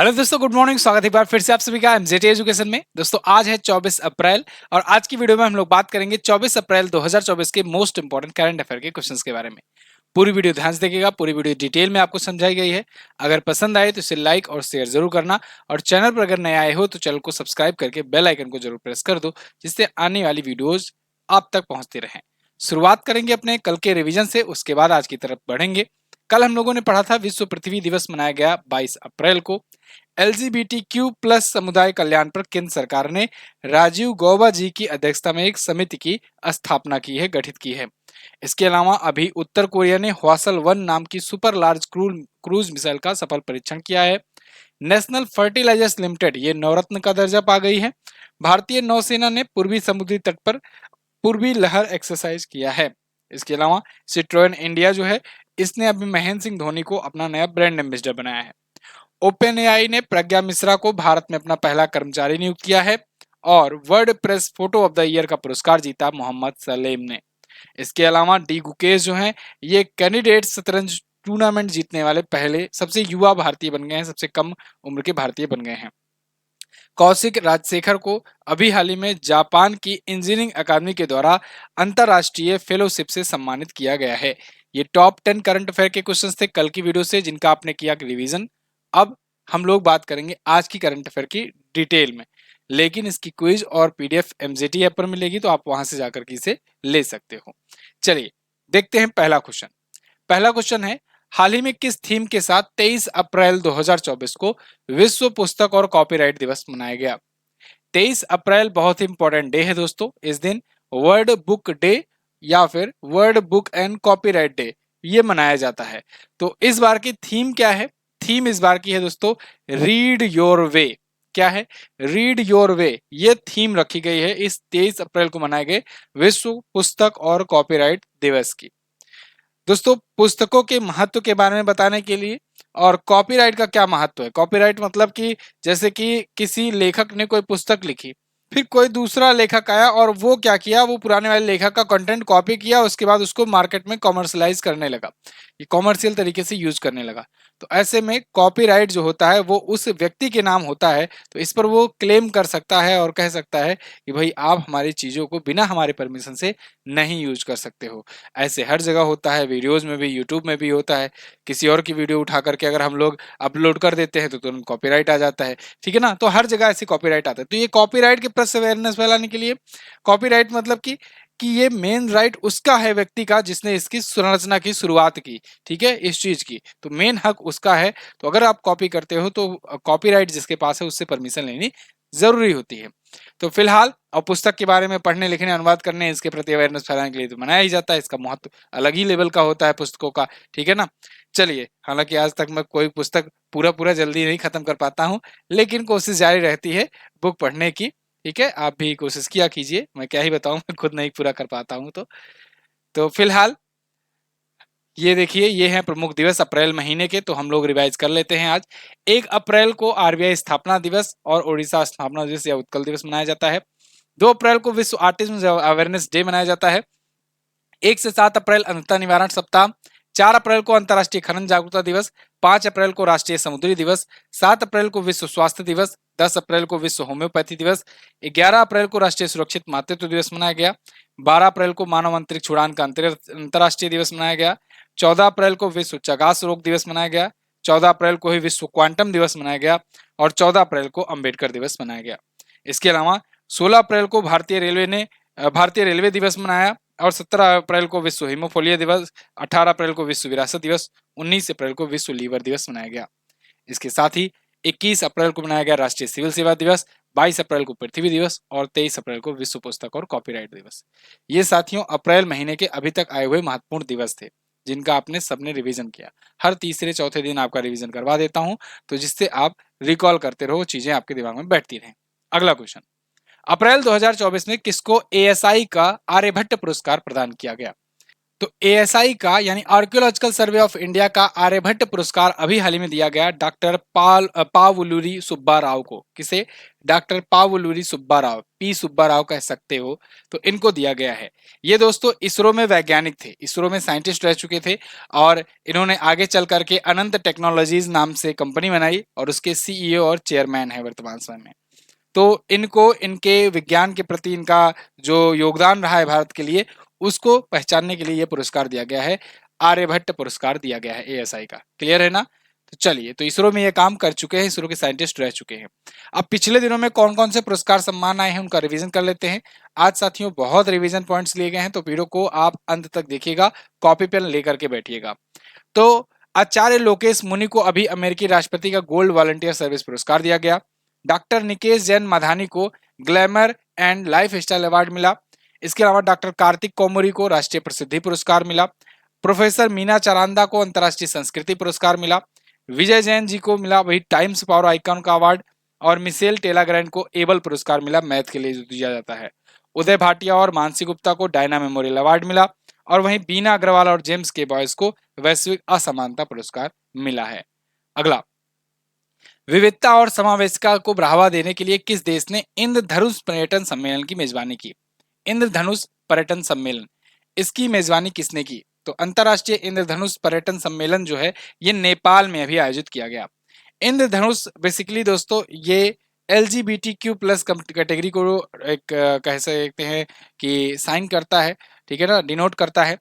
Hello दोस्तों, good morning. स्वागत है एक बार फिर से आप सभी का एमजेटी एजुकेशन में। दोस्तों आज है 24 अप्रैल और आज की वीडियो में हम लोग बात करेंगे 24 अप्रैल 2024 के मोस्ट इंपोर्टेंट करंट अफेयर के क्वेश्चंस के बारे में। पूरी वीडियो ध्यान से देखिएगा, पूरी वीडियो डिटेल में आपको समझाई गई है। अगर पसंद आए तो इसे लाइक और शेयर जरूर करना, और चैनल पर अगर नए आए हो तो चैनल को सब्सक्राइब करके बेल आइकन को जरूर प्रेस कर दो, जिससे आने वाली वीडियोज आप तक पहुंचती रहें। शुरुआत करेंगे अपने कल के रिवीजन से, उसके बाद आज की तरफ बढ़ेंगे। कल हम लोगों ने पढ़ा था विश्व पृथ्वी दिवस मनाया गया 22 अप्रैल को। LGBTQ+ समुदाय कल्याण पर केंद्र सरकार ने राजीव गौबा जी की अध्यक्षता में एक समिति की स्थापना की है, गठित की है। इसके अलावा अभी उत्तर कोरिया ने हवासल 1 नाम की सुपर लार्ज क्रूज मिसाइल का सफल परीक्षण किया है। नेशनल फर्टिलाइजर्स लिमिटेड ये नवरत्न का दर्जा पा गई है। भारतीय नौसेना ने पूर्वी समुद्री तट पर पूर्वी लहर एक्सरसाइज किया है। इसके अलावा सिट्रोएन इंडिया जो है, इसने अभी महेंद्र सिंह धोनी को अपना नया ब्रांड एम्बेसडर बनाया है। ओपन एआई ने प्रज्ञा मिश्रा को भारत में अपना पहला कर्मचारी नियुक्त किया है। और world press photo of the year का पुरस्कार जीता मोहम्मद सलेम ने। इसके अलावा डी गुकेश जो हैं, ये कैंडिडेट शतरंज टूर्नामेंट जीतने वाले पहले सबसे युवा भारतीय बन गए हैं, सबसे कम उम्र के भारतीय बन गए हैं। कौशिक राजशेखर को अभी हाल ही में जापान की इंजीनियरिंग अकादमी के द्वारा अंतरराष्ट्रीय फेलोशिप से सम्मानित किया गया है। ये टॉप 10 करंट अफेयर के क्वेश्चंस थे कल की वीडियो से, जिनका आपने किया रिवीजन। अब हम लोग बात करेंगे आज की करंट अफेयर की डिटेल में, लेकिन इसकी क्विज और पीडीएफ एमजेटी ऐप पर मिलेगी, तो आप वहां से जाकर के इसे ले सकते हो। चलिए देखते हैं पहला क्वेश्चन। पहला क्वेश्चन है, हाल ही में किस थीम के साथ 23 अप्रैल 2024 को विश्व पुस्तक और कॉपीराइट दिवस मनाया गया। 23 अप्रैल बहुत ही इंपॉर्टेंट डे है दोस्तों। इस दिन वर्ल्ड बुक डे या फिर world book and copyright day ये मनाया जाता है। तो इस बार की थीम क्या है? थीम इस बार की है दोस्तों, रीड योर वे। क्या है? रीड योर वे, ये थीम रखी गई है इस 23 अप्रैल को मनाए गए विश्व पुस्तक और कॉपीराइट दिवस की। दोस्तों पुस्तकों के महत्व के बारे में बताने के लिए, और कॉपीराइट का क्या महत्व है। कॉपीराइट मतलब कि जैसे कि किसी लेखक ने कोई पुस्तक लिखी, फिर कोई दूसरा लेखक आया और वो क्या किया, वो पुराने वाले लेखक का कंटेंट कॉपी किया, उसके बाद उसको मार्केट में कॉमर्शलाइज करने लगा, ये कॉमर्शियल तरीके से यूज करने लगा। तो ऐसे में कॉपीराइट जो होता है वो उस व्यक्ति के नाम होता है, तो इस पर वो क्लेम कर सकता है और कह सकता है कि भाई आप हमारी चीजों को बिना हमारे परमिशन से नहीं यूज कर सकते हो। ऐसे हर जगह होता है, वीडियोज में भी, यूट्यूब में भी होता है। किसी और की वीडियो उठा करके अगर हम लोग अपलोड कर देते हैं तो तुरंत कॉपीराइट आ जाता है, ठीक है ना। तो हर जगह ऐसे कॉपीराइट आता है। तो ये कॉपीराइट के प्रति अवेयरनेस फैलाने के लिए, कॉपीराइट मतलब कि ये मेन राइट उसका है, व्यक्ति का, जिसने इसकी संरचना की, शुरुआत की, ठीक है, इस चीज की, तो मेन हक उसका है। तो अगर आप कॉपी करते हो तो कॉपीराइट जिसके पास है उससे परमिशन लेनी जरूरी होती है। तो फिलहाल और पुस्तक के बारे में पढ़ने लिखने अनुवाद करने, इसके प्रति अवेयरनेस फैलाने के लिए तो मनाया ही जाता है। इसका महत्व अलग ही लेवल का होता है पुस्तकों का, ठीक है ना। चलिए, हालांकि आज तक मैं कोई पुस्तक पूरा पूरा जल्दी नहीं खत्म कर पाता हूँ, लेकिन कोशिश जारी रहती है बुक पढ़ने की, ठीक है। आप भी कोशिश किया कीजिए, मैं क्या ही बताऊं, मैं खुद नहीं पूरा कर पाता हूँ। तो फिलहाल ये देखिए, ये हैं प्रमुख दिवस अप्रैल महीने के, तो हम लोग रिवाइज कर लेते हैं। आज 1 अप्रैल को आरबीआई स्थापना दिवस और ओडिशा स्थापना दिवस या उत्कल दिवस मनाया जाता है। 2 अप्रैल को विश्व ऑटिज्म अवेयरनेस डे मनाया जाता है। 1 से 7 अप्रैल अंधता निवारण सप्ताह। 4 अप्रैल को अंतर्राष्ट्रीय खनन जागरूकता दिवस। 5 अप्रैल को राष्ट्रीय समुद्री दिवस। 7 अप्रैल को विश्व स्वास्थ्य दिवस। 10 अप्रैल को विश्व होम्योपैथी दिवस। 11 अप्रैल को राष्ट्रीय सुरक्षित मातृत्व दिवस मनाया गया। 12 अप्रैल को मानव अंतरिक्ष उड़ान का अंतर्राष्ट्रीय दिवस मनाया गया। 14 अप्रैल को विश्व चगास रोग दिवस मनाया गया। 14 अप्रैल को ही विश्व क्वांटम दिवस मनाया गया। और 14 अप्रैल को अंबेडकर दिवस मनाया गया। इसके अलावा 16 अप्रैल को भारतीय रेलवे दिवस मनाया। और 17 अप्रैल को विश्व हीमोफीलिया दिवस। 18 अप्रैल को विश्व विरासत दिवस। 19 अप्रैल को विश्व लीवर दिवस मनाया गया। इसके साथ ही 21 अप्रैल को मनाया गया राष्ट्रीय सिविल सेवा दिवस। 22 अप्रैल को पृथ्वी दिवस और 23 अप्रैल को विश्व पुस्तक और कॉपीराइट दिवस। ये साथियों अप्रैल महीने के अभी तक आए हुए महत्वपूर्ण दिवस थे, जिनका आपने सबने रिवीजन किया। हर तीसरे चौथे दिन आपका रिवीजन करवा देता हूं, तो जिससे आप रिकॉल करते रहो, चीजें आपके दिमाग में बैठती रहें। अगला क्वेश्चन, अप्रैल 2024 में किसको एएसआई का आर्यभट्ट पुरस्कार प्रदान किया गया। तो एएसआई का यानी आर्कियोलॉजिकल सर्वे ऑफ इंडिया का आर्यभट्ट पुरस्कार अभी हाल ही में दिया गया डॉक्टर पावुलूरी सुब्बा राव को। किसे? डॉक्टर पावुलूरी सुब्बा राव, पी सुब्बा राव कह सकते हो, तो इनको दिया गया है। ये दोस्तों इसरो में वैज्ञानिक थे, इसरो में साइंटिस्ट रह चुके थे और इन्होंने आगे चल करके अनंत टेक्नोलॉजीज नाम से कंपनी बनाई और उसके सीईओ और चेयरमैन है वर्तमान समय में। तो इनको इनके विज्ञान के प्रति इनका जो योगदान रहा है भारत के लिए, उसको पहचानने के लिए ये पुरस्कार दिया गया है, आर्यभट्ट पुरस्कार दिया गया है एएसआई का। क्लियर है ना? तो चलिए, तो इसरो में ये काम कर चुके हैं, इसरो के साइंटिस्ट रह चुके हैं। अब पिछले दिनों में कौन कौन से पुरस्कार सम्मान आए हैं उनका रिवीजन कर लेते हैं। आज साथियों बहुत रिवीजन पॉइंट्स लिए गए हैं, तो वीडियो को आप अंत तक देखिएगा, कॉपी पेन लेकर के बैठिएगा। तो आचार्य लोकेश मुनि को अभी अमेरिकी राष्ट्रपति का गोल्ड वॉलंटियर सर्विस पुरस्कार दिया गया। डॉक्टर निकेश जैन माधानी को glamour and life style award मिला। इसके अलावा डॉक्टर कार्तिक कोमरी को राष्ट्रीय प्रसिद्धि पुरस्कार मिला। प्रोफेसर मीना चारांदा को अंतर्राष्ट्रीय संस्कृति पुरस्कार मिला। विजय जैन जी को मिला वही टाइम्स पावर आइकॉन का अवार्ड। और मिशेल टेलाग्रैंड को एबल पुरस्कार मिला, मैथ के लिए जो दिया जाता है। उदय भाटिया और मानसी गुप्ता को डायना मेमोरियल अवार्ड मिला। और वहीं बीना अग्रवाल और जेम्स के बॉयस को वैश्विक असमानता पुरस्कार मिला है। अगला, विविधता और समावेशिता को बढ़ावा देने के लिए किस देश ने इंद्रधनुष पर्यटन सम्मेलन की मेजबानी की? इंद्रधनुष पर्यटन सम्मेलन, इसकी मेजबानी किसने की? तो अंतरराष्ट्रीय इंद्रधनुष पर्यटन सम्मेलन जो है ये नेपाल में अभी आयोजित किया गया। इंद्रधनुष बेसिकली दोस्तों ये LGBTQ प्लस कैटेगरी को एक कह सकते हैं कि साइन करता है, ठीक है ना, डिनोट करता है।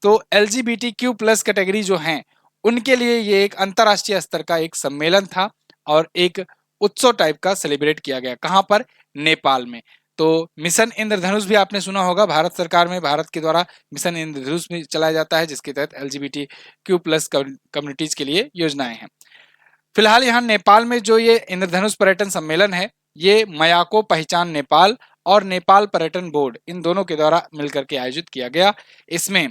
तो LGBTQ प्लस कैटेगरी जो हैं उनके लिए ये एक अंतरराष्ट्रीय स्तर का एक सम्मेलन था और एक उत्सव टाइप का सेलिब्रेट किया गया। कहाँ पर? नेपाल में। तो मिशन इंद्रधनुष भी आपने सुना होगा, भारत सरकार में भारत के द्वारा मिशन इंद्रधनुष भी चलाया जाता है, जिसके तहत LGBTQ प्लस कम्युनिटीज के लिए योजनाएं हैं। फिलहाल यहाँ नेपाल में जो ये इंद्रधनुष पर्यटन सम्मेलन है, ये मयाको पहचान नेपाल और नेपाल पर्यटन बोर्ड इन दोनों के द्वारा मिलकर के आयोजित किया गया। इसमें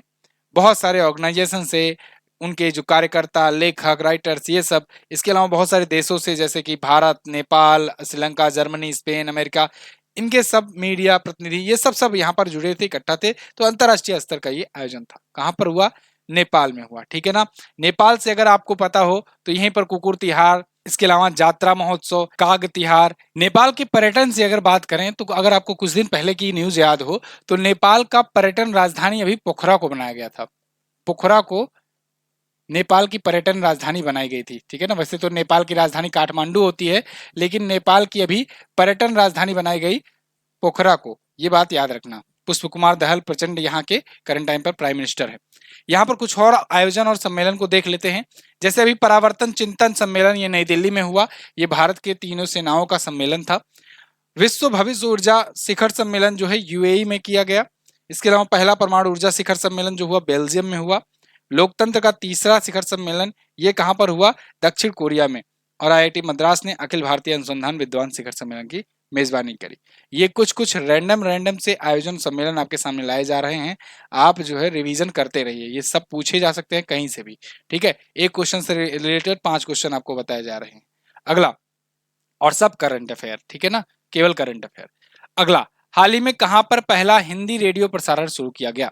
बहुत सारे ऑर्गेनाइजेशन से, उनके जो कार्यकर्ता, लेखक, राइटर्स, ये सब, इसके अलावा बहुत सारे देशों से जैसे कि Bharat, Nepal, Sri Lanka, Germany, Spain, America, इनके सब मीडिया प्रतिनिधि ये सब यहाँ पर जुड़े थे, इकट्ठा थे। तो अंतरराष्ट्रीय स्तर का ये आयोजन था। कहाँ पर हुआ? नेपाल में हुआ, ठीक है ना। नेपाल से अगर आपको पता हो तो यहीं पर कुकुर तिहार, इसके अलावा जात्रा महोत्सव, काग तिहार। नेपाल के पर्यटन से अगर बात करें तो अगर आपको कुछ दिन पहले की न्यूज याद हो तो नेपाल का पर्यटन राजधानी अभी पोखरा को बनाया गया था। पोखरा को नेपाल की पर्यटन राजधानी बनाई गई थी, ठीक है ना। वैसे तो नेपाल की राजधानी काठमांडू होती है, लेकिन नेपाल की अभी पर्यटन राजधानी बनाई गई पोखरा को, ये बात याद रखना। पुष्प कुमार दहल प्रचंड यहाँ के करंट टाइम पर प्राइम मिनिस्टर है। यहाँ पर कुछ और आयोजन और सम्मेलन को देख लेते हैं। जैसे अभी परावर्तन चिंतन सम्मेलन ये नई दिल्ली में हुआ, ये भारत के तीनों सेनाओं का सम्मेलन था। विश्व भविष्य ऊर्जा शिखर सम्मेलन जो है यूएई में किया गया। इसके अलावा पहला परमाणु ऊर्जा शिखर सम्मेलन जो हुआ बेल्जियम में हुआ। लोकतंत्र का तीसरा शिखर सम्मेलन ये कहां पर हुआ? दक्षिण कोरिया में। और आईआईटी मद्रास ने अखिल भारतीय अनुसंधान विद्वान शिखर सम्मेलन की मेजबानी करी। ये कुछ रैंडम से आयोजन सम्मेलन आपके सामने लाए जा रहे हैं। आप जो है रिवीजन करते रहिए, ये सब पूछे जा सकते हैं कहीं से भी, ठीक है। एक क्वेश्चन से रिलेटेड 5 क्वेश्चन आपको बताए जा रहे हैं। अगला, और सब करंट अफेयर, ठीक है ना, केवल करंट अफेयर। अगला, हाल ही में कहां पर पहला हिंदी रेडियो प्रसारण शुरू किया गया?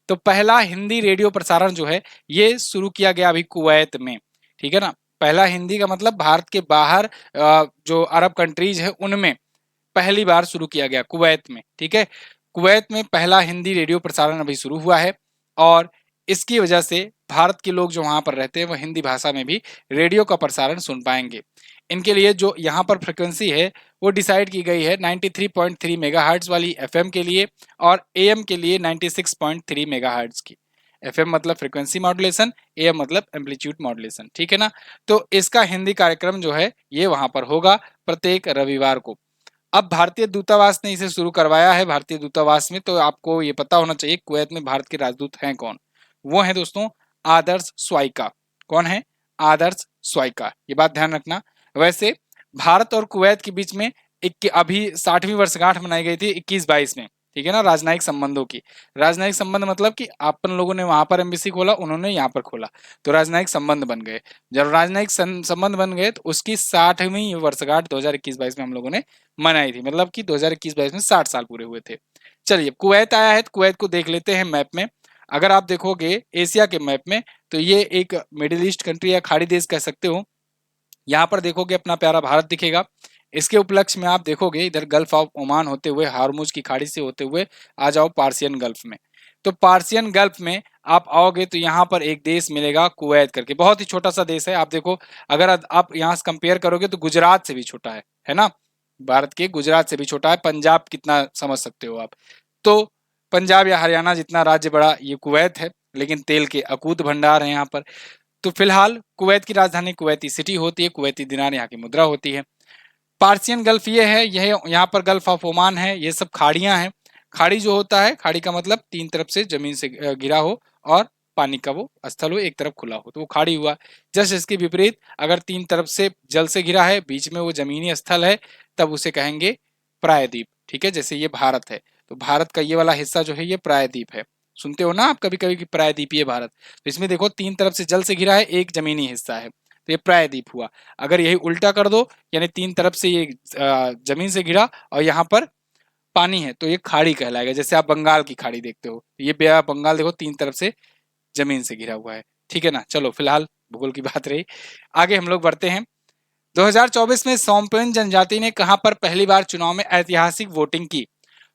तो पहला हिंदी रेडियो प्रसारण जो है ये शुरू किया गया अभी कुवैत में, ठीक है ना। पहला हिंदी का मतलब भारत के बाहर जो अरब कंट्रीज है उनमें पहली बार शुरू किया गया कुवैत में, ठीक है। कुवैत में पहला हिंदी रेडियो प्रसारण अभी शुरू हुआ है और इसकी वजह से भारत के लोग जो वहां पर रहते हैं वो हिंदी भाषा में भी रेडियो का प्रसारण सुन पाएंगे। इनके लिए जो यहाँ पर फ्रिक्वेंसी है वो डिसाइड की गई है 93.3 मेगाहर्ट्ज वाली एफएम के लिए और एएम के लिए 96.3 मेगाहर्ट्ज की। एफएम मतलब फ्रिक्वेंसी मॉड्यूलेशन, एएम मतलब एम्पलीट्यूड मॉड्यूलेशन, ठीक है ना। तो इसका हिंदी कार्यक्रम जो है ये वहां पर होगा प्रत्येक रविवार को। अब भारतीय दूतावास ने इसे शुरू करवाया है। भारतीय दूतावास में तो आपको ये पता होना चाहिए कुवैत में भारत के राजदूत हैं कौन? वो हैं दोस्तों आदर्श स्वाइका। कौन है? आदर्श स्वाइका, ये बात ध्यान रखना। वैसे भारत और कुवैत के बीच में अभी 60वीं वर्षगांठ मनाई गई थी 21-22 में, ठीक है ना, राजनयिक संबंधों की। राजनयिक संबंध मतलब कि अपन लोगों ने वहां पर एम्बेसी खोला, उन्होंने यहाँ पर खोला, तो राजनयिक संबंध बन गए। जब राजनयिक संबंध बन गए तो उसकी 60वीं वर्षगांठ 2021-22 में हम लोगों ने मनाई थी, मतलब कि 2021-22 में 60 साल पूरे हुए थे। चलिए, कुवैत आया है तो कुवैत को देख लेते हैं मैप में। अगर आप देखोगे एशिया के मैप में तो ये एक मिडिल ईस्ट कंट्री या खाड़ी देश कह सकते हो। यहाँ पर देखोगे अपना प्यारा भारत दिखेगा। इसके उपलक्ष्य में आप देखोगे इधर गल्फ ऑफ ओमान होते हुए, हार्मुज की खाड़ी से होते हुए आ जाओ पार्सियन गल्फ में। तो पार्सियन गल्फ में आप आओगे तो यहाँ पर एक देश मिलेगा कुवैत करके, बहुत ही छोटा सा देश है। आप देखो अगर आप यहाँ से कंपेयर करोगे तो गुजरात से भी छोटा है ना, भारत के गुजरात से भी छोटा है। पंजाब कितना समझ सकते हो आप, तो पंजाब या हरियाणा जितना राज्य बड़ा ये कुवैत है, लेकिन तेल के अकूत भंडार है यहाँ पर। तो फिलहाल कुवैत की राजधानी कुवैती सिटी होती है, कुवैती दिनार यहाँ की मुद्रा होती है। पार्सियन गल्फ ये है, यह यहाँ पर गल्फ ऑफ ओमान है, ये सब खाड़ियां हैं। खाड़ी जो होता है, खाड़ी का मतलब तीन तरफ से जमीन से घिरा हो और पानी का वो स्थल हो, एक तरफ खुला हो, तो वो खाड़ी हुआ। जस्ट इसके विपरीत अगर तीन तरफ से जल से घिरा है, बीच में वो जमीनी स्थल है, तब उसे कहेंगे प्रायद्वीप। ठीक है, जैसे ये भारत है तो भारत का ये वाला हिस्सा जो है ये प्रायद्वीप है। सुनते हो ना आप कभी कभी कि प्रायद्वीपीय भारत, तो इसमें देखो तीन तरफ से जल से घिरा है, एक जमीनी हिस्सा है, तो ये प्रायद्वीप हुआ। अगर यही उल्टा कर दो, यानी तीन तरफ से ये जमीन से घिरा और यहाँ पर पानी है, तो ये खाड़ी कहलाएगा। जैसे आप बंगाल की खाड़ी देखते हो, ये बंगाल देखो तीन तरफ से जमीन से घिरा हुआ है। ठीक है ना, चलो फिलहाल भूगोल की बात रही, आगे हम लोग बढ़ते हैं। 2024 में सोमपेन जनजाति ने कहां पर पहली बार चुनाव में ऐतिहासिक वोटिंग की?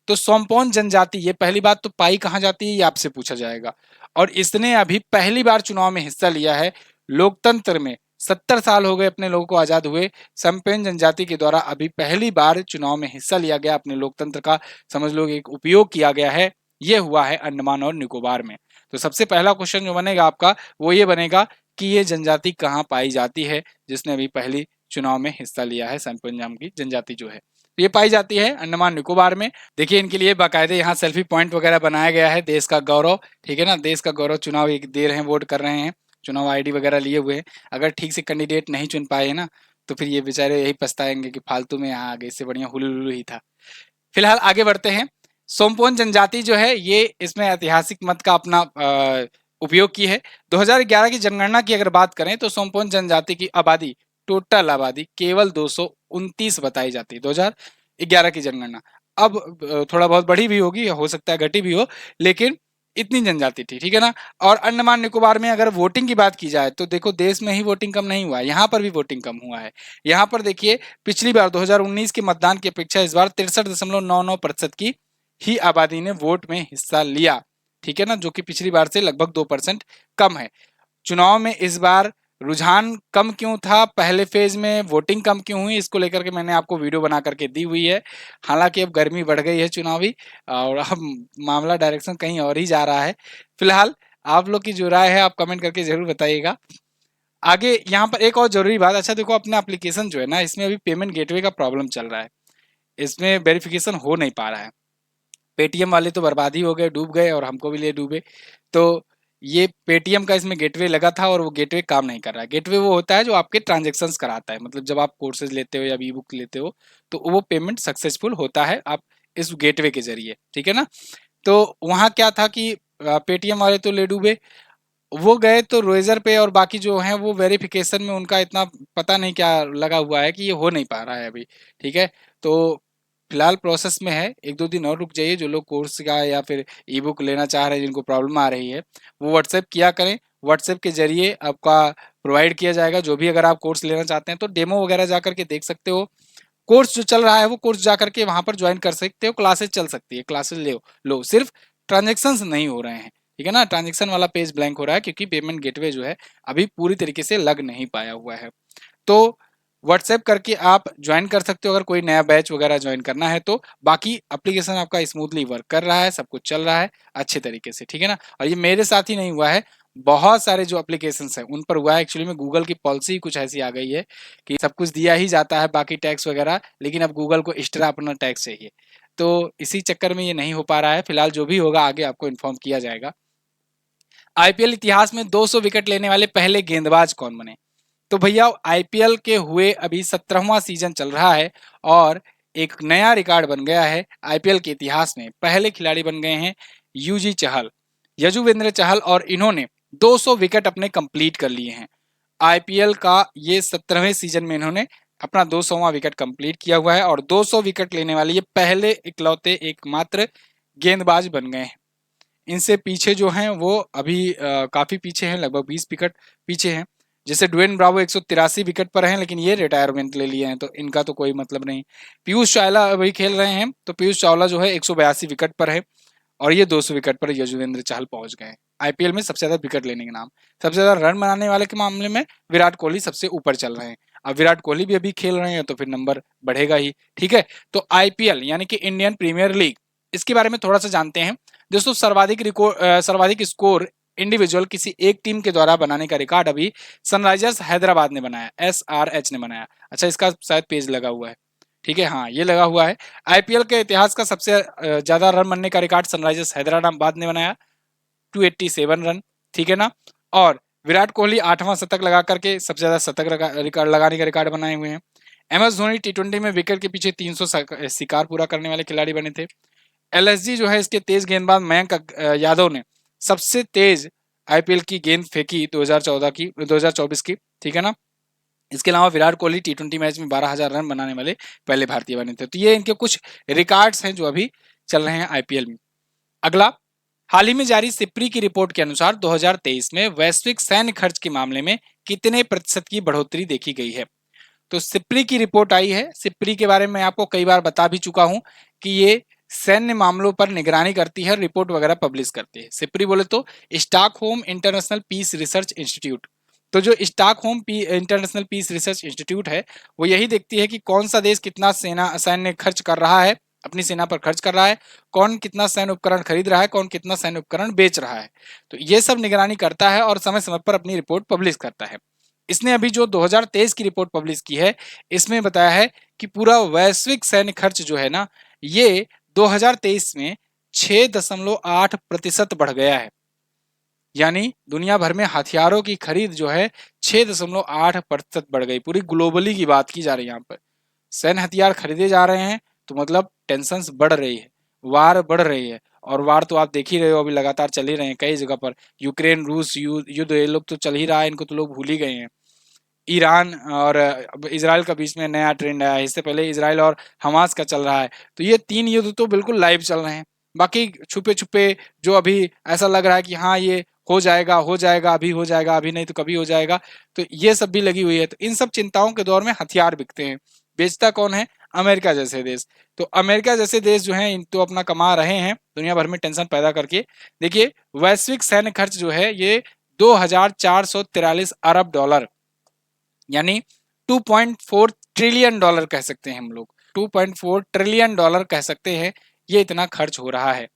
तो सोमपोन जनजाति, ये पहली बात तो पाई कहाँ जाती है ये आपसे पूछा जाएगा, और इसने अभी पहली बार चुनाव में हिस्सा लिया है लोकतंत्र में। 70 साल हो गए अपने लोगों को आजाद हुए, सोमपेन जनजाति के द्वारा अभी पहली बार चुनाव में हिस्सा लिया गया, अपने लोकतंत्र का समझ लो एक उपयोग किया गया है। ये हुआ है अंडमान और निकोबार में। तो सबसे पहला क्वेश्चन जो बनेगा आपका वो ये बनेगा कि ये जनजाति कहाँ पाई जाती है, जिसने अभी पहली चुनाव में हिस्सा लिया है। सोमपेन नाम की जनजाति जो है तो ये पाई जाती है अंडमान निकोबार में। देखिए इनके लिए बाकायदे यहाँ सेल्फी पॉइंट वगैरह बनाया गया है, देश का गौरव। ठीक है ना, देश का गौरव, चुनाव एक दे रहे हैं, वोट कर रहे हैं, चुनाव आईडी वगैरह लिए हुए हैं। अगर ठीक से कैंडिडेट नहीं चुन पाए ना तो फिर ये बेचारे यही पछताएंगे कि फालतू में यहाँ आ गए, इससे बढ़िया हुलुलुलु ही था। फिलहाल आगे बढ़ते हैं। सोमपोन जनजाति जो है ये इसमें ऐतिहासिक मत का अपना उपयोग की है। 2011 की जनगणना की अगर बात करें तो सोमपोन जनजाति की आबादी, टोटल आबादी केवल 229 बताई जाती है। 2011 की जनगणना, अब थोड़ा बहुत बढ़ी भी होगी, हो सकता है घटी भी हो, लेकिन इतनी जनजाति थी। ठीक है ना। और अंडमान निकोबार में अगर वोटिंग की बात की जाए तो देखो देश में ही वोटिंग कम नहीं हुआ है, यहाँ पर भी वोटिंग कम हुआ है। यहाँ पर देखिए पिछली बार 2019 के मतदान की अपेक्षा इस बार 63.99% की ही आबादी ने वोट में हिस्सा लिया। ठीक है ना, जो कि पिछली बार से लगभग 2% कम है। चुनाव में इस बार रुझान कम क्यों था, पहले फेज में वोटिंग कम क्यों हुई, इसको लेकर के मैंने आपको वीडियो बना करके दी हुई है। हालांकि अब गर्मी बढ़ गई है चुनावी, और अब मामला डायरेक्शन कहीं और ही जा रहा है। फिलहाल आप लोग की जो राय है आप कमेंट करके जरूर बताइएगा। आगे यहाँ पर एक और जरूरी बात, अच्छा देखो अपना एप्लीकेशन जो है ना, इसमें अभी पेमेंट गेटवे का प्रॉब्लम चल रहा है, इसमें वेरिफिकेशन हो नहीं पा रहा है। पेटीएम वाले तो बर्बाद ही हो गए, डूब गए, और हमको भी ले डूबे। तो ये पेटीएम का इसमें गेटवे लगा था और वो गेटवे काम नहीं कर रहा है। गेटवे वो होता है जो आपके ट्रांजेक्शन्स कराता है, मतलब जब आप कोर्सेज लेते हो या ई बुक लेते हो तो वो पेमेंट सक्सेसफुल होता है आप इस गेटवे के जरिए। ठीक है ना। तो वहाँ क्या था कि पेटीएम वाले तो ले डूबे, वो गए तो रेजर पे और बाकी जो हैं वो वेरिफिकेशन में उनका इतना पता नहीं क्या लगा हुआ है कि ये हो नहीं पा रहा है अभी। ठीक है, तो फिलहाल प्रोसेस में है, एक दो दिन और रुक जाइए। जो लोग कोर्स का या फिर ई बुक लेना चाह रहे हैं, जिनको प्रॉब्लम आ रही है, वो व्हाट्सएप किया करें। व्हाट्सएप के जरिए आपका प्रोवाइड किया जाएगा, जो भी अगर आप कोर्स लेना चाहते हैं तो डेमो वगैरह जा करके देख सकते हो। कोर्स जो चल रहा है वो कोर्स जा करके वहाँ पर ज्वाइन कर सकते हो, क्लासेस चल सकती है, क्लासेस लो, सिर्फ ट्रांजेक्शन्स नहीं हो रहे हैं। ठीक है ना, ट्रांजेक्शन वाला पेज ब्लैंक हो रहा है क्योंकि पेमेंट गेटवे जो है अभी पूरी तरीके से लग नहीं पाया हुआ है। तो व्हाट्सएप करके आप ज्वाइन कर सकते हो अगर कोई नया बैच वगैरह ज्वाइन करना है तो। बाकी एप्लीकेशन आपका स्मूथली वर्क कर रहा है, सब कुछ चल रहा है अच्छे तरीके से। ठीक है ना, और ये मेरे साथ ही नहीं हुआ है, बहुत सारे जो एप्लीकेशंस हैं उन पर हुआ है। एक्चुअली में गूगल की पॉलिसी कुछ ऐसी आ गई है कि सब कुछ दिया ही जाता है बाकी टैक्स वगैरह, लेकिन अब गूगल को एक्स्ट्रा अपना टैक्स चाहिए, तो इसी चक्कर में ये नहीं हो पा रहा है। फिलहाल जो भी होगा आगे आपको इन्फॉर्म किया जाएगा। आईपीएल इतिहास में 200 विकेट लेने वाले पहले गेंदबाज कौन बने? तो भैया आईपीएल के हुए अभी 17वां सीजन चल रहा है और एक नया रिकॉर्ड बन गया है आईपीएल के इतिहास में। पहले खिलाड़ी बन गए हैं यूजी चहल, यजुवेंद्र चहल, और इन्होंने 200 विकेट अपने कंप्लीट कर लिए हैं। आईपीएल का ये 17वें सीजन में इन्होंने अपना 200वां विकेट कंप्लीट किया हुआ है और 200 विकेट लेने वाले ये पहले इकलौते एकमात्र गेंदबाज बन गए हैं। इनसे पीछे जो हैं वो अभी काफी पीछे हैं, लगभग 20 विकेट पीछे हैं। जैसे ड्वेन ब्रावो 183 विकेट पर हैं, लेकिन ये रिटायरमेंट ले लिए हैं तो इनका तो कोई मतलब नहीं। पीयूष चावला अभी खेल रहे हैं, तो पीयूष चावला जो है 182 विकेट पर है, और ये 200 विकेट पर यजुवेंद्र चहल पहुंच गए हैं। आईपीएल में सबसे ज्यादा विकेट लेने के नाम, सबसे ज्यादा रन बनाने वाले के मामले में विराट कोहली सबसे ऊपर चल रहे हैं। अब विराट कोहली भी अभी खेल रहे हैं तो फिर नंबर बढ़ेगा ही। ठीक है, तो आईपीएल यानी कि इंडियन प्रीमियर लीग, इसके बारे में थोड़ा सा जानते हैं। दोस्तों सर्वाधिक स्कोर इंडिविजुअल किसी एक टीम के द्वारा बनाने का रिकॉर्ड अभी सनराइजर्स हैदराबाद ने बनाया, SRH ने बनाया। अच्छा, इसका शायद पेज लगा हुआ है। ठीक है, हाँ ये लगा हुआ है। आईपीएल के इतिहास का सबसे ज्यादा रन बनने का रिकॉर्ड सनराइजर्स हैदराबाद ने बनाया, 287 रन। ठीक है ना। और विराट कोहली 8वां शतक लगा करके सबसे ज्यादा शतक रिकॉर्ड लगाने का रिकॉर्ड बनाए हुए हैं। MS धोनी T20 में विकेट के पीछे 300 शिकार पूरा करने वाले खिलाड़ी बने थे। LSG जो है, इसके तेज गेंदबाज मयंक यादव ने सबसे तेज आईपीएल की गेंद फेंकी 2024 की। ठीक है ना। इसके अलावा विराट कोहली T20 मैच में 12,000 रन बनाने वाले पहले भारतीय बने थे। तो ये इनके कुछ रिकॉर्ड्स हैं जो अभी चल रहे हैं आईपीएल में। अगला, हाल ही में जारी सिप्री की रिपोर्ट के अनुसार 2023 में वैश्विक सैन्य खर्च के मामले में कितने प्रतिशत की बढ़ोतरी देखी गई है। तो सिप्री की रिपोर्ट आई है। सिप्री के बारे में आपको कई बार बता भी चुका हूं कि ये सैन्य मामलों पर निगरानी करती है, रिपोर्ट वगैरह पब्लिश करती है। सिप्री बोले तो Stockholm International Peace Research Institute. तो जो Stockholm International Peace Research Institute है, वो यही देखती है कि कौन सा देश कितना सैन्य खर्च कर रहा है, अपनी सेना पर खर्च कर रहा है, कौन कितना सैन्य उपकरण खरीद रहा है, कौन कितना सैन्य उपकरण बेच रहा है। तो ये सब निगरानी करता है और समय समय पर अपनी रिपोर्ट पब्लिश करता है। इसने अभी जो 2023 की रिपोर्ट पब्लिश की है, इसमें बताया है कि पूरा वैश्विक सैन्य खर्च जो है ना, ये 2023 में 6.8% बढ़ गया है। यानी दुनिया भर में हथियारों की खरीद जो है 6.8% बढ़ गई। पूरी ग्लोबली की बात की जा रही है। यहाँ पर सैन्य हथियार खरीदे जा रहे हैं, तो मतलब टेंशन बढ़ रही है, वार बढ़ रही है। और वार तो आप देख ही रहे हो, अभी लगातार चल ही रहे हैं कई जगह पर। यूक्रेन रूस युद्ध, ये लोग तो चल ही रहा है, इनको तो लोग भूल ही गए हैं। ईरान और इसराइल का बीच में नया ट्रेंड आया है, इससे पहले इसराइल और हमास का चल रहा है। तो ये 3 युद्ध तो बिल्कुल लाइव चल रहे हैं। बाकी छुपे छुपे जो अभी ऐसा लग रहा है कि हाँ ये हो जाएगा, अभी हो जाएगा, अभी नहीं तो कभी हो जाएगा, तो ये सब भी लगी हुई है। तो इन सब चिंताओं के दौर में हथियार बिकते हैं। बेचता कौन है? अमेरिका जैसे देश। तो अमेरिका जैसे देश जो है, तो अपना कमा रहे हैं दुनिया भर में टेंशन पैदा करके। देखिए, वैश्विक सैन्य खर्च जो है ये 2,443 अरब डॉलर, यानी 2.4 ट्रिलियन डॉलर कह सकते हैं हम लोग, 2.4 ट्रिलियन डॉलर कह सकते हैं। ये इतना खर्च हो रहा है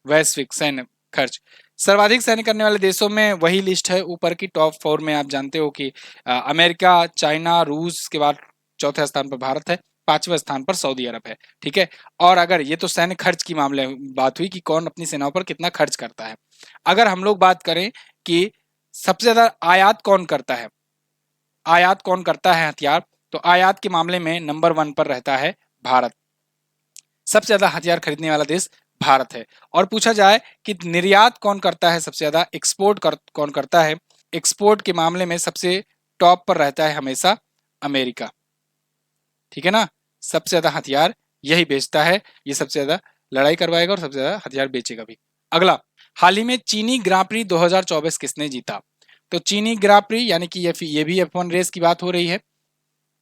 वैश्विक सैन्य खर्च। सर्वाधिक सैन्य करने वाले देशों में वही लिस्ट है ऊपर की, टॉप 4 में आप जानते हो कि अमेरिका, चाइना, रूस के बाद चौथे स्थान पर भारत है, 5वें स्थान पर सऊदी अरब है। ठीक है। और अगर ये तो सैन्य खर्च की मामले बात हुई कि कौन अपनी सेनाओं पर कितना खर्च करता है। अगर हम लोग बात करें कि सबसे ज्यादा आयात कौन करता है, आयात कौन करता है हथियार, तो आयात के मामले में नंबर 1 पर रहता है भारत। सबसे ज्यादा हथियार खरीदने वाला देश भारत है। और पूछा जाए कि निर्यात कौन करता है सबसे ज्यादा, कौन करता है, एक्सपोर्ट के मामले में सबसे टॉप पर रहता है हमेशा अमेरिका। ठीक है ना। सबसे ज्यादा हथियार यही बेचता है, ये सबसे ज्यादा लड़ाई करवाएगा और सबसे ज्यादा हथियार बेचेगा भी। अगला, हाल ही में चीनी ग्रां प्री 2024 किसने जीता। तो चीनी ग्रां प्री यानी कि ये भी F1 रेस की बात हो रही है।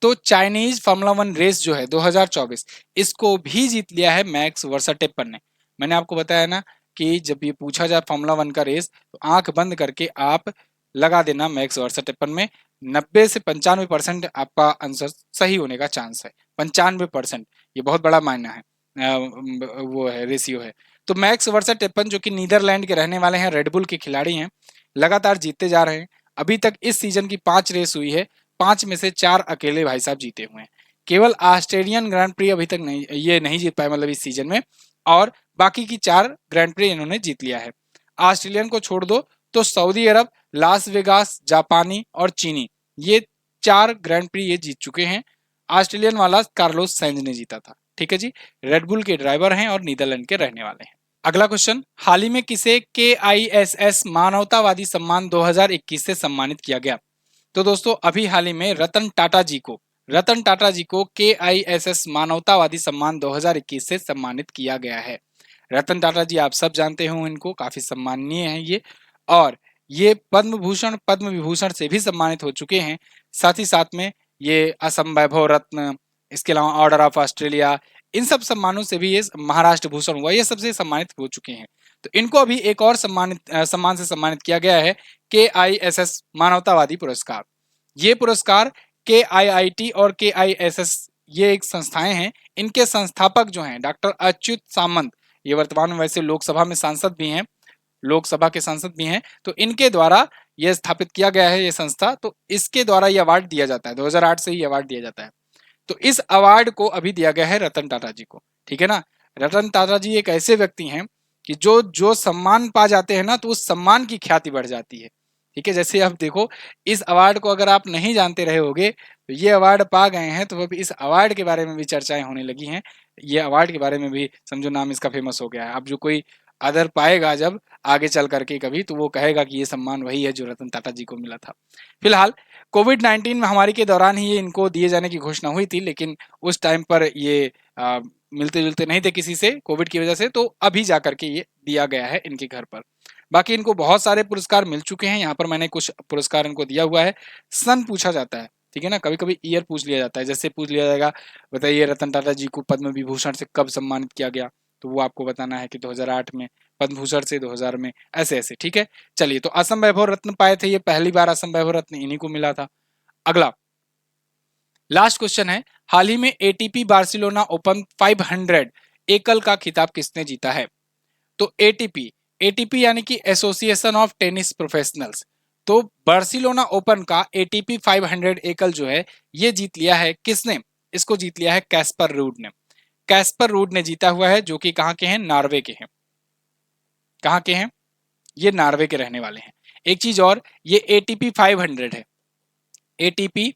तो चाइनीज फार्मूला 1 रेस जो है 2024, इसको भी जीत लिया है मैक्स वर्स्टैपेन ने। मैंने आपको बताया ना कि जब ये पूछा जाए फार्मूला 1 का रेस, तो आंख बंद करके आप लगा देना मैक्स वर्स्टैपेन में। 90 से 95% आपका आंसर सही होने का चांस है। 95%, ये बहुत बड़ा मायना है, वो है, रेशियो है। तो मैक्स वर्स्टैपेन जो कि नीदरलैंड के रहने वाले हैं, रेडबुल के खिलाड़ी हैं, लगातार जीतते जा रहे हैं। अभी तक इस सीजन की 5 रेस हुई है, 5 में से 4 अकेले भाई साहब जीते हुए हैं। केवल ऑस्ट्रेलियन ग्रैंड प्री अभी तक नहीं जीत पाए, मतलब इस सीजन में। और बाकी की 4 ग्रैंड प्री इन्होंने जीत लिया है। ऑस्ट्रेलियन को छोड़ दो तो सऊदी अरब, लास वेगास, जापानी और चीनी, ये 4 ग्रैंड प्री ये जीत चुके हैं। ऑस्ट्रेलियन वाला कार्लोस सैंज ने जीता था। ठीक है जी। रेडबुल के ड्राइवर हैं और नीदरलैंड के रहने वाले हैं। अगला क्वेश्चन, हाल ही में किसे KISS मानवतावादी सम्मान 2021 से सम्मानित किया गया। तो दोस्तों अभी हाल ही में रतन टाटा जी को KISS मानवतावादी सम्मान 2021 से सम्मानित किया गया है। रतन टाटा जी आप सब जानते हो इनको, काफी सम्माननीय हैं ये, और ये पद्म भूषण पद्म विभूषण से भी सम्मानित हो चुके हैं। साथ ही साथ में ये असम वैभव रत्न, इसके अलावा ऑर्डर ऑफ ऑस्ट्रेलिया, इन सब सम्मानों से भी ये महाराष्ट्र भूषण हुआ, ये सबसे सम्मानित हो चुके हैं। तो इनको अभी एक और सम्मान से सम्मानित किया गया है, KISS मानवतावादी पुरस्कार। ये पुरस्कार KIIT और KISS ये एक संस्थाएं हैं, इनके संस्थापक जो हैं डॉक्टर अच्युत सामंत, ये वर्तमान में वैसे लोकसभा में सांसद भी हैं, लोकसभा के सांसद भी हैं, तो इनके द्वारा यह स्थापित किया गया है ये संस्था। तो इसके द्वारा ये अवार्ड दिया जाता है, 2008 से ही अवार्ड दिया जाता है। तो इस अवार्ड को अभी दिया गया है रतन टाटा जी को, ठीक है ना। रतन टाटा जी एक ऐसे व्यक्ति हैं कि जो जो सम्मान पा जाते हैं ना, तो उस सम्मान की ख्याति बढ़ जाती है, ठीक है। जैसे आप देखो, इस अवार्ड को अगर आप नहीं जानते रहे होगे, तो ये अवार्ड पा गए हैं, तो अभी इस अवार्ड के बारे में भी चर्चाएं होने लगी हैं। ये अवार्ड के बारे में भी समझो नाम इसका फेमस हो गया है। अब जो कोई अदर पाएगा जब आगे चल करके कभी, तो वो कहेगा कि ये सम्मान वही है जो रतन टाटा जी को मिला था। फिलहाल कोविड-19 महामारी के दौरान ही ये इनको दिए जाने की घोषणा हुई थी, लेकिन उस टाइम पर ये मिलते जुलते नहीं थे किसी से कोविड की वजह से, तो अभी जाकर के ये दिया गया है इनके घर पर। बाकी इनको बहुत सारे पुरस्कार मिल चुके हैं, यहाँ पर मैंने कुछ पुरस्कार इनको दिया हुआ है। सन पूछा जाता है, ठीक है ना, कभी कभी ईयर पूछ लिया जाता है। जैसे पूछ लिया जाएगा, बताइए रतन टाटा जी को पद्म विभूषण से कब सम्मानित किया गया, तो वो आपको बताना है कि 2008 में, पद्म भूषण से 2000 में, ऐसे ऐसे, ठीक है। चलिए, तो असम वैभव रत्न पाए थे, ये पहली बार असम वैभव रत्न इन्हीं को मिला था। अगला लास्ट क्वेश्चन है, हाल ही में ATP बार्सिलोना ओपन 500 एकल का खिताब किसने जीता है? तो ATP यानी कि एसोसिएशन ऑफ टेनिस प्रोफेशनल्स, तो बार्सिलोना ओपन का ATP 500 एकल जो है ये जीत लिया है किसने? इसको जीत लिया है कैस्पर रूड ने। कैस्पर रूड ने जीता हुआ है, जो कि कहाँ के हैं? नॉर्वे के हैं। कहाँ के हैं? ये नॉर्वे के रहने वाले हैं। एक चीज और, ये ATP 500 है, ATP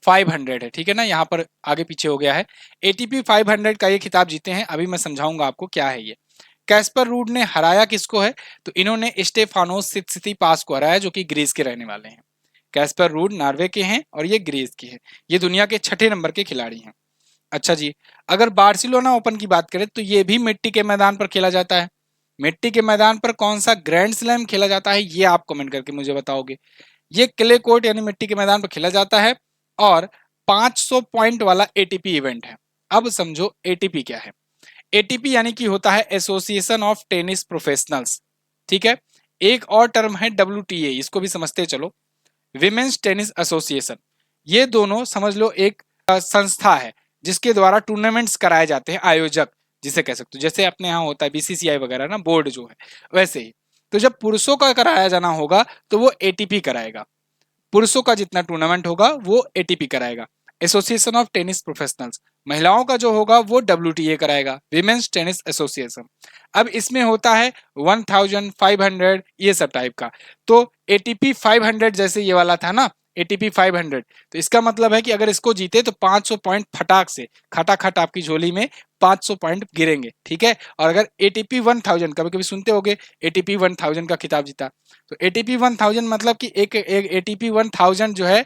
500 है, ठीक है ना, यहाँ पर आगे पीछे हो गया है। ATP 500 का ये खिताब जीते हैं, अभी मैं समझाऊंगा आपको क्या है ये। कैस्पर रूड ने हराया किसको है? तो इन्होंने स्टेफानोस सित्सिपास को हराया, जो कि ग्रीस के रहने वाले हैं। कैस्पर रूड नॉर्वे के हैं और ये ग्रीस के हैं। ये दुनिया के 6ठे नंबर के खिलाड़ी हैं। अच्छा जी, अगर बार्सिलोना ओपन की बात करें तो ये भी मिट्टी के मैदान पर खेला जाता है। मिट्टी के मैदान पर कौन सा ग्रैंड स्लैम खेला जाता है, ये आप कमेंट करके मुझे बताओगे। ये क्ले कोर्ट यानी मिट्टी के मैदान पर खेला जाता है और 500 पॉइंट वाला ATP इवेंट है। अब समझो ATP क्या है। ATP यानी कि होता है एसोसिएशन ऑफ टेनिस प्रोफेशनल्स, ठीक है। एक और टर्म है WTA, इसको भी समझते चलो, विमेन्स टेनिस एसोसिएशन। ये दोनों समझ लो एक संस्था है जिसके द्वारा टूर्नामेंट्स कराए जाते हैं, आयोजक जिसे कह सकते हो, जैसे अपने यहाँ होता है BCCI वगैरह ना, बोर्ड जो है, वैसे ही। तो जब पुरुषों का कराया जाना होगा तो वो ATP कराएगा, पुरुषों का जितना टूर्नामेंट होगा वो ATP कराएगा, एसोसिएशन ऑफ टेनिस प्रोफेशनल्स। महिलाओं का जो होगा वो WTA कराएगा, विमेन्स टेनिस एसोसिएशन। अब इसमें होता है 1500 ये सब टाइप का। तो ATP 500 जैसे ये वाला था ना, ATP 500, तो इसका मतलब है कि अगर इसको जीते तो 500 पॉइंट फटाक से खटाखट आपकी झोली में 500 पॉइंट गिरेंगे, ठीक है। और अगर ATP 1000, कभी कभी सुनते होगे ATP 1000 का खिताब जीता, तो ATP 1000 मतलब कि एक ATP 1000 जो है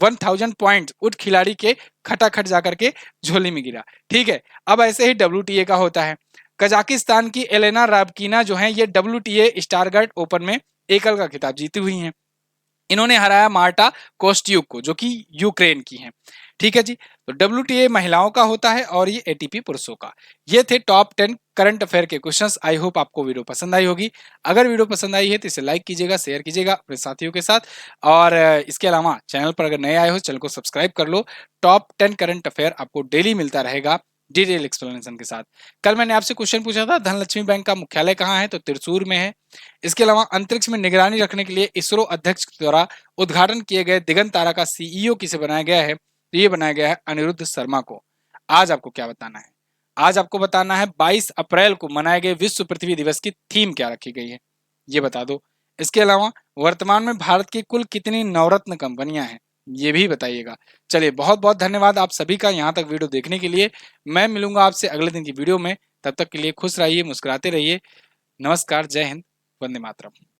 1000 पॉइंट उस खिलाड़ी के खटाखट जाकर के झोली में गिरा, ठीक है। अब ऐसे ही WTA का होता है। कजाकिस्तान की एलेना राबकीना जो है ये WTA स्टारगर्ट ओपन में एकल का खिताब जीती हुई हैं। इन्होंने हराया मार्टा कोस्ट्यूक को, जो कि यूक्रेन की हैं, ठीक है जी। तो WTA महिलाओं का होता है और ये ATP पुरुषों का। ये थे टॉप 10 करंट अफेयर के क्वेश्चंस। आई होप आपको वीडियो पसंद आई होगी। अगर वीडियो पसंद आई है तो इसे लाइक कीजिएगा, शेयर कीजिएगा अपने साथियों के साथ, और इसके अलावा चैनल पर अगर नए आए हो चैनल को सब्सक्राइब कर लो। टॉप 10 करंट अफेयर आपको डेली मिलता रहेगा डिटेल एक्सप्लेनेशन के साथ। कल मैंने आपसे क्वेश्चन पूछा था, धनलक्ष्मी बैंक का मुख्यालय कहाँ है? तो त्रिशूर में है। इसके अलावा अंतरिक्ष में निगरानी रखने के लिए इसरो अध्यक्ष द्वारा उद्घाटन किए गए दिगंत तारा का CEO किसे बनाया गया है? तो ये बनाया गया है अनिरुद्ध शर्मा को। आज आपको क्या बताना है? आज आपको बताना है 22 अप्रैल को मनाए गए विश्व पृथ्वी दिवस की थीम क्या रखी गई है, ये बता दो। इसके अलावा वर्तमान में भारत की कुल कितनी नवरत्न कंपनियां हैं, ये भी बताइएगा। चलिए, बहुत बहुत धन्यवाद आप सभी का यहाँ तक वीडियो देखने के लिए। मैं मिलूंगा आपसे अगले दिन की वीडियो में, तब तक के लिए खुश रहिए, मुस्कुराते रहिए। नमस्कार, जय हिंद, वंदे मातरम।